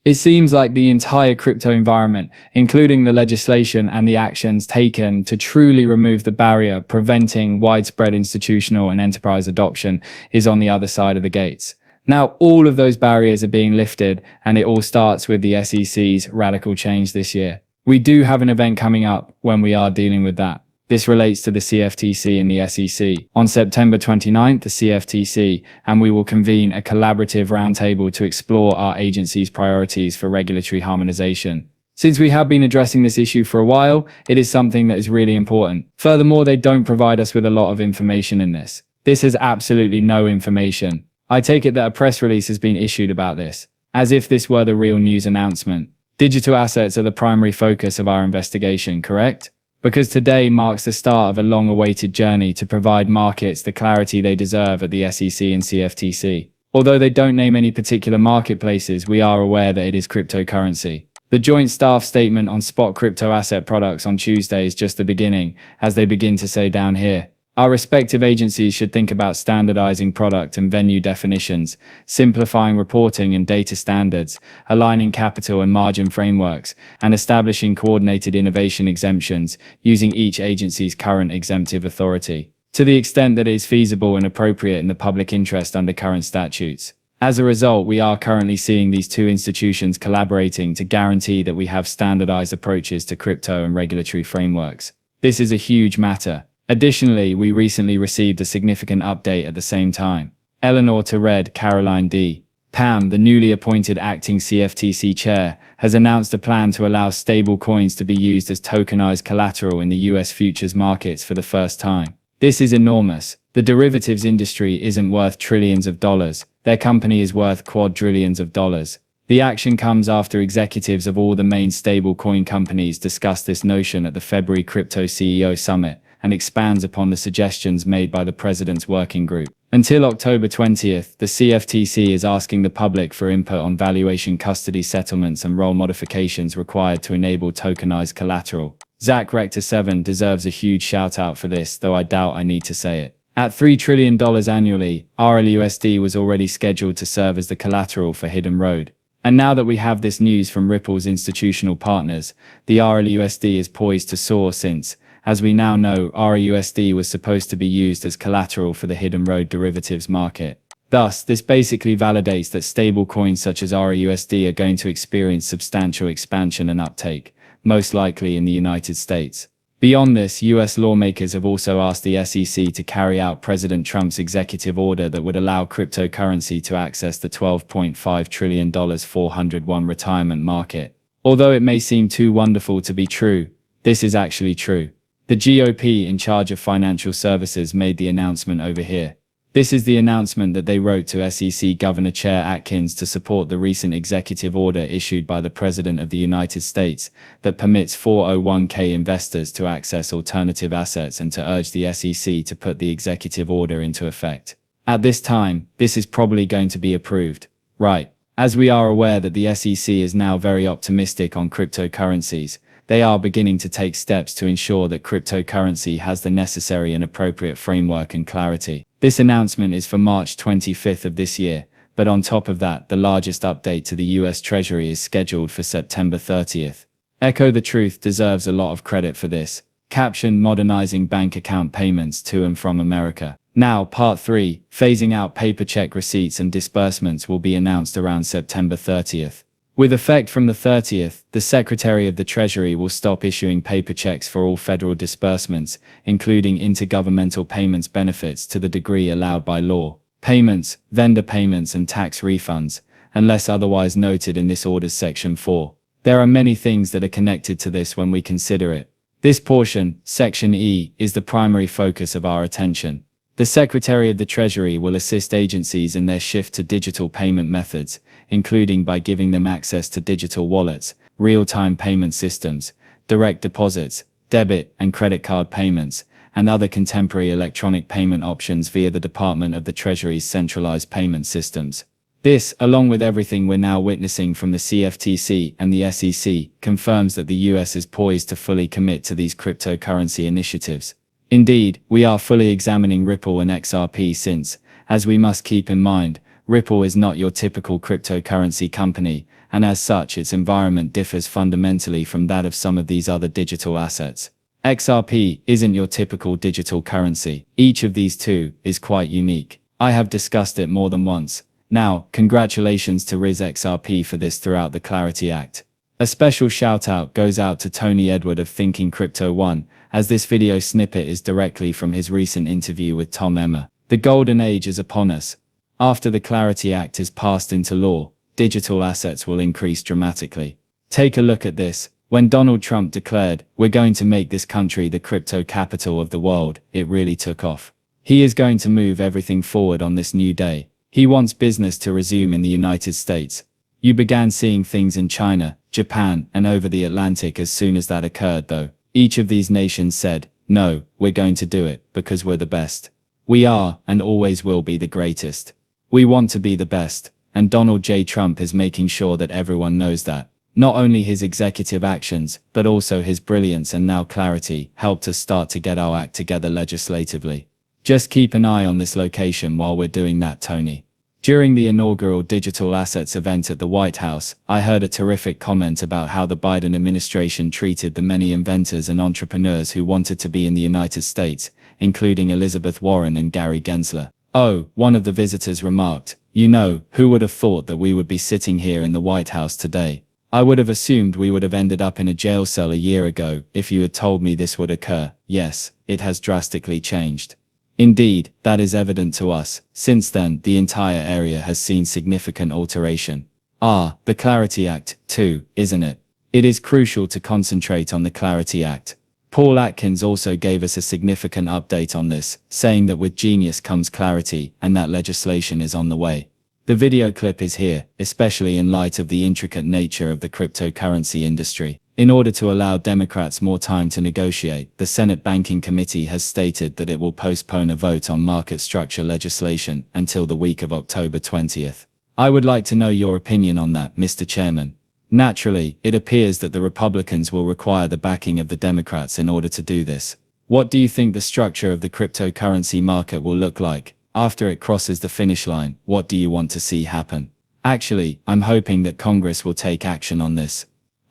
It seems like the entire crypto environment, including the legislation and the actions taken to truly remove the barrier preventing widespread institutional and enterprise adoption, is on the other side of the gates. Now, all of those barriers are being lifted, and it all starts with the SEC's radical change this year. We do have an event coming up when we are dealing with that. This relates to the CFTC and the SEC. On September 29th, the CFTC, and we will convene a collaborative roundtable to explore our agency's priorities for regulatory harmonization. Since we have been addressing this issue for a while, it is something that is really important. Furthermore, they don't provide us with a lot of information in this. This has absolutely no information. I take it that a press release has been issued about this, as if this were the real news announcement. Digital assets are the primary focus of our investigation, correct? Because today marks the start of a long-awaited journey to provide markets the clarity they deserve at the SEC and CFTC. Although they don't name any particular marketplaces, we are aware that it is cryptocurrency. The joint staff statement on spot crypto asset products on Tuesday is just the beginning, as they begin to say down here. Our respective agencies should think about standardizing product and venue definitions, simplifying reporting and data standards, aligning capital and margin frameworks, and establishing coordinated innovation exemptions using each agency's current exemptive authority, to the extent that it is feasible and appropriate in the public interest under current statutes. As a result, we are currently seeing these two institutions collaborating to guarantee that we have standardized approaches to crypto and regulatory frameworks. This is a huge matter. Additionally, we recently received a significant update at the same time. Eleanor Tered Caroline D. Pam, the newly appointed acting CFTC chair, has announced a plan to allow stable coins to be used as tokenized collateral in the US futures markets for the first time. This is enormous. The derivatives industry isn't worth trillions of dollars. Their company is worth quadrillions of dollars. The action comes after executives of all the main stablecoin companies discussed this notion at the February Crypto CEO Summit, and expands upon the suggestions made by the President's working group. Until October 20th, the CFTC is asking the public for input on valuation custody settlements and role modifications required to enable tokenized collateral. Zach Rector 7 deserves a huge shout out for this, though I doubt I need to say it. At $3 trillion annually, RLUSD was already scheduled to serve as the collateral for Hidden Road. And now that we have this news from Ripple's institutional partners, the RLUSD is poised to soar since, as we now know, RLUSD was supposed to be used as collateral for the Hidden Road derivatives market. Thus, this basically validates that stablecoins such as RLUSD are going to experience substantial expansion and uptake, most likely in the United States. Beyond this, US lawmakers have also asked the SEC to carry out President Trump's executive order that would allow cryptocurrency to access the $12.5 trillion 401 retirement market. Although it may seem too wonderful to be true, this is actually true. The GOP in charge of financial services made the announcement over here. This is the announcement that they wrote to SEC Governor Chair Atkins to support the recent executive order issued by the President of the United States that permits 401k investors to access alternative assets and to urge the SEC to put the executive order into effect. At this time, this is probably going to be approved, right? As we are aware that the SEC is now very optimistic on cryptocurrencies, they are beginning to take steps to ensure that cryptocurrency has the necessary and appropriate framework and clarity. This announcement is for March 25th of this year, but on top of that, the largest update to the US Treasury is scheduled for September 30th. Echo the Truth deserves a lot of credit for this. Caption: Modernizing bank account payments to and from America. Now, Part 3, phasing out paper check receipts and disbursements will be announced around September 30th. With effect from the 30th, the Secretary of the Treasury will stop issuing paper checks for all federal disbursements, including intergovernmental payments benefits to the degree allowed by law, payments, vendor payments and tax refunds, unless otherwise noted in this order's Section 4. There are many things that are connected to this when we consider it. This portion, Section E, is the primary focus of our attention. The Secretary of the Treasury will assist agencies in their shift to digital payment methods, including by giving them access to digital wallets, real-time payment systems, direct deposits, debit and credit card payments, and other contemporary electronic payment options via the Department of the Treasury's centralized payment systems. This, along with everything we're now witnessing from the CFTC and the SEC, confirms that the US is poised to fully commit to these cryptocurrency initiatives. Indeed, we are fully examining Ripple and XRP since, as we must keep in mind, Ripple is not your typical cryptocurrency company, and as such its environment differs fundamentally from that of some of these other digital assets. XRP isn't your typical digital currency. Each of these two is quite unique. I have discussed it more than once. Now, congratulations to XRP for this throughout the Clarity Act. A special shout out goes out to Tony Edward of Thinking Crypto One, as this video snippet is directly from his recent interview with Tom Emmer. The golden age is upon us. After the Clarity Act is passed into law, digital assets will increase dramatically. Take a look at this. When Donald Trump declared, "We're going to make this country the crypto capital of the world," it really took off. He is going to move everything forward on this new day. He wants business to resume in the United States. You began seeing things in China, Japan, and over the Atlantic as soon as that occurred though. Each of these nations said, "No, we're going to do it, because we're the best. We are, and always will be the greatest. We want to be the best," and Donald J. Trump is making sure that everyone knows that. Not only his executive actions, but also his brilliance and now clarity helped us start to get our act together legislatively. Just keep an eye on this location while we're doing that, Tony. During the inaugural Digital Assets event at the White House, I heard a terrific comment about how the Biden administration treated the many inventors and entrepreneurs who wanted to be in the United States, including Elizabeth Warren and Gary Gensler. Oh, one of the visitors remarked, "You know, who would have thought that we would be sitting here in the White House today? I would have assumed we would have ended up in a jail cell a year ago if you had told me this would occur." Yes, it has drastically changed. Indeed, that is evident to us. Since then, the entire area has seen significant alteration. The Clarity Act, too, isn't it? It is crucial to concentrate on the Clarity Act. Paul Atkins also gave us a significant update on this, saying that with genius comes clarity, and that legislation is on the way. The video clip is here, especially in light of the intricate nature of the cryptocurrency industry. In order to allow Democrats more time to negotiate, the Senate Banking Committee has stated that it will postpone a vote on market structure legislation until the week of October 20th. I would like to know your opinion on that, Mr. Chairman. Naturally, it appears that the Republicans will require the backing of the Democrats in order to do this. What do you think the structure of the cryptocurrency market will look like? After it crosses the finish line, what do you want to see happen? Actually, I'm hoping that Congress will take action on this.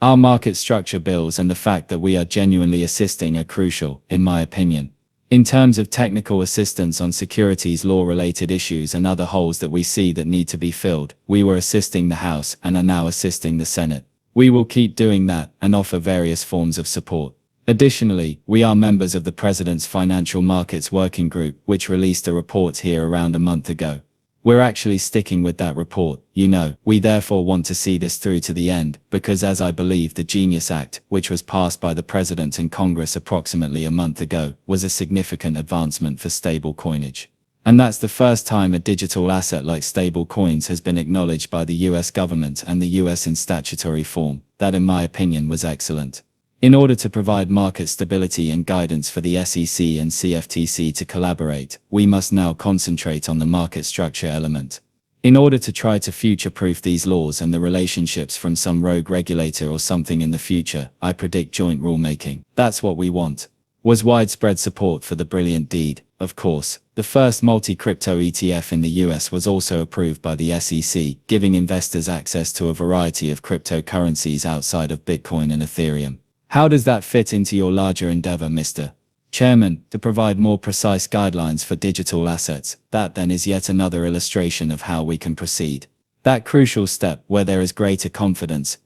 Our market structure bills and the fact that we are genuinely assisting are crucial, in my opinion. In terms of technical assistance on securities law-related issues and other holes that we see that need to be filled, we were assisting the House and are now assisting the Senate. We will keep doing that and offer various forms of support. Additionally, we are members of the President's Financial Markets Working Group, which released a report here around a month ago. We're actually sticking with that report, you know. We therefore want to see this through to the end, because as I believe the Genius Act, which was passed by the President and Congress approximately a month ago, was a significant advancement for stable coinage. And that's the first time a digital asset like stable coins has been acknowledged by the US government and the US in statutory form. That in my opinion was excellent. In order to provide market stability and guidance for the SEC and CFTC to collaborate, we must now concentrate on the market structure element. In order to try to future-proof these laws and the relationships from some rogue regulator or something in the future, I predict joint rulemaking. That's what we want. Was widespread support for the brilliant deed, of course. The first multi-crypto ETF in the US was also approved by the SEC, giving investors access to a variety of cryptocurrencies outside of Bitcoin and Ethereum. How does that fit into your larger endeavor, Mr. Chairman, to provide more precise guidelines for digital assets? That then is yet another illustration of how we can proceed. That crucial step where there is greater confidence,